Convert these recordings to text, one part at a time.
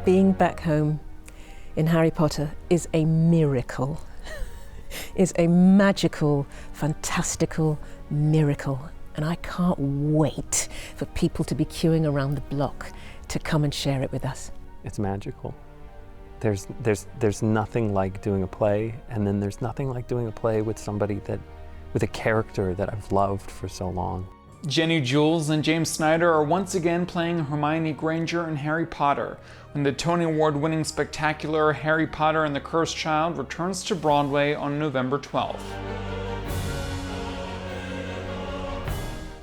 Being back home in Harry Potter is a miracle, is a magical, fantastical miracle. And I can't wait for people to be queuing around the block to come and share it with us. It's magical. There's nothing like doing a play, and then there's nothing like doing a play with with a character that I've loved for so long. Jenny, Jules, and James Snyder are once again playing Hermione Granger in Harry Potter when the Tony Award-winning spectacular Harry Potter and the Cursed Child returns to Broadway on November 12th.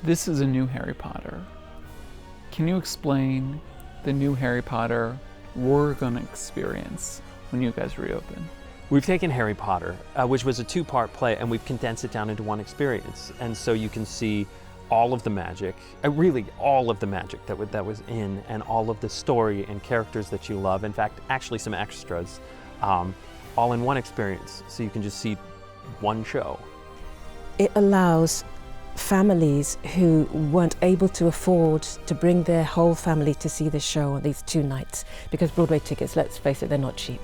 This is a new Harry Potter. Can you explain the new Harry Potter we're gonna experience when you guys reopen? We've taken Harry Potter, which was a two-part play, and we've condensed it down into one experience. And so you can see all of the magic, really all of the magic that was in, and all of the story and characters that you love. In fact, actually some extras, all in one experience. So you can just see one show. It allows families who weren't able to afford to bring their whole family to see the show on these 2 nights, because Broadway tickets, let's face it, they're not cheap.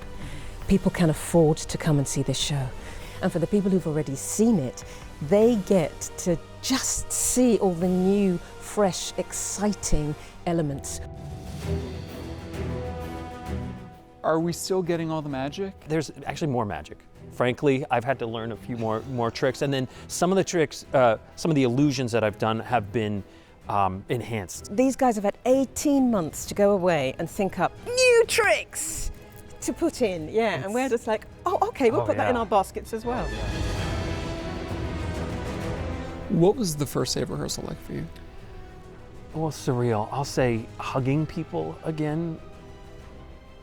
People can afford to come and see this show. And for the people who've already seen it, they get to just see all the new, fresh, exciting elements. Are we still getting all the magic? There's actually more magic. Frankly, I've had to learn a few more tricks, and then some of the tricks, some of the illusions that I've done have been enhanced. These guys have had 18 months to go away and think up new tricks to put in, and we're just like, oh, okay, we'll put that in our baskets as well. What was the first day of rehearsal like for you? Well, surreal. I'll say hugging people again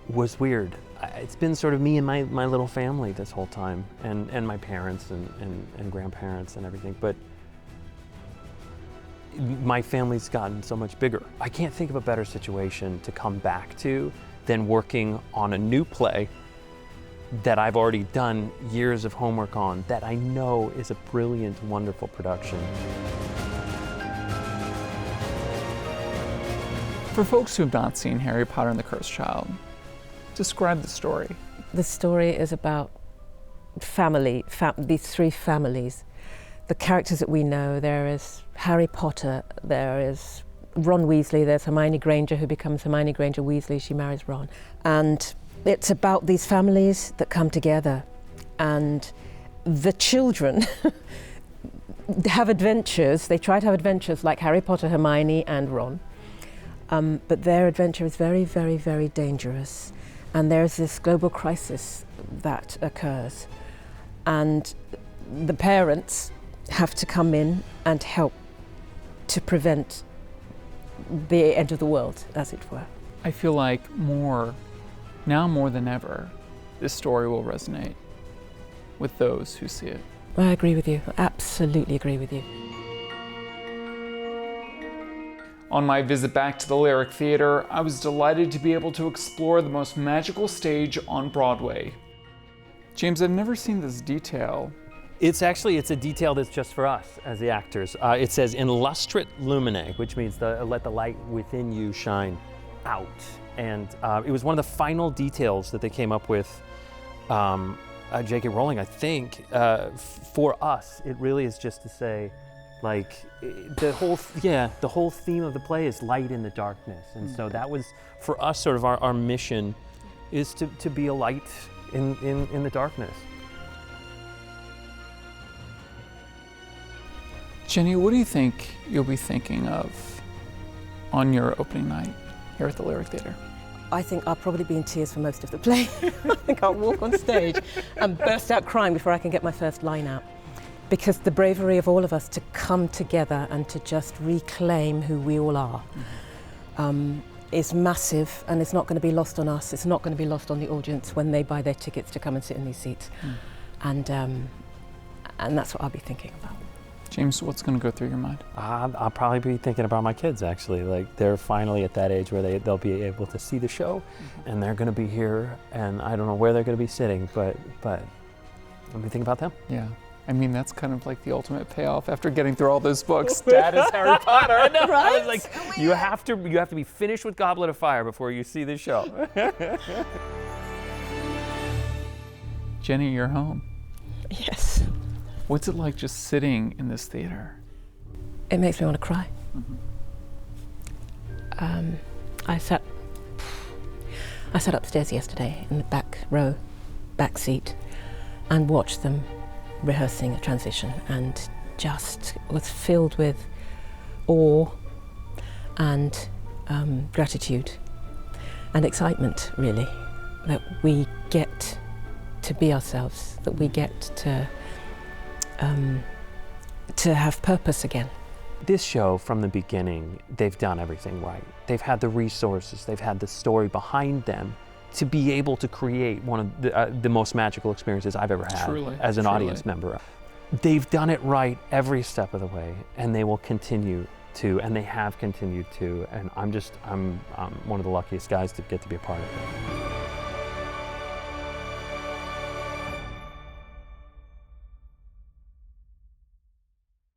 was weird. It's been sort of me and my little family this whole time, and my parents and grandparents and everything, but my family's gotten so much bigger. I can't think of a better situation to come back to than working on a new play that I've already done years of homework on, that I know is a brilliant, wonderful production. For folks who have not seen Harry Potter and the Cursed Child, describe the story. The story is about family, these 3 families. The characters that we know, there is Harry Potter, there is Ron Weasley, there's Hermione Granger, who becomes Hermione Granger Weasley, she marries Ron. And it's about these families that come together, and the children have adventures. They try to have adventures like Harry Potter, Hermione, and Ron. But their adventure is very, very, very dangerous. And there's this global crisis that occurs. And the parents have to come in and help to prevent the end of the world, as it were. I feel like now more than ever, this story will resonate with those who see it. I agree with you, I absolutely agree with you. On my visit back to the Lyric Theater, I was delighted to be able to explore the most magical stage on Broadway. James, I've never seen this detail. It's a detail that's just for us as the actors. It says in lustrit lumine, which means let the light within you shine out. And it was one of the final details that they came up with, J.K. Rowling, I think, for us. It really is just to say, like, the whole theme of the play is light in the darkness. And so that was, for us, sort of our mission is to be a light in the darkness. Jenny, what do you think you'll be thinking of on your opening night here at the Lyric Theater? I think I'll probably be in tears for most of the play. I think I'll walk on stage and burst out crying before I can get my first line out. Because the bravery of all of us to come together and to just reclaim who we all are is massive, and it's not going to be lost on us. It's not going to be lost on the audience when they buy their tickets to come and sit in these seats. And that's what I'll be thinking about. James, what's going to go through your mind? I'll probably be thinking about my kids, actually. Like, they're finally at that age where they'll be able to see the show, and they're going to be here, and I don't know where they're going to be sitting, but I'll be thinking about them. Yeah. I mean, that's kind of like the ultimate payoff after getting through all those books. Dad is Harry Potter. I know. Right? I was like, you have to be finished with Goblet of Fire before you see this show. Jenny, you're home. Yes. What's it like just sitting in this theater? It makes me want to cry. I sat upstairs yesterday in the back row, back seat, and watched them rehearsing a transition, and just was filled with awe and gratitude and excitement, really, that we get to be ourselves, that we get to have purpose again. This show, from the beginning, they've done everything right. They've had the resources, they've had the story behind them to be able to create one of the most magical experiences I've ever had as an audience member. They've done it right every step of the way, and they will continue to, and they have continued to, and I'm one of the luckiest guys to get to be a part of it.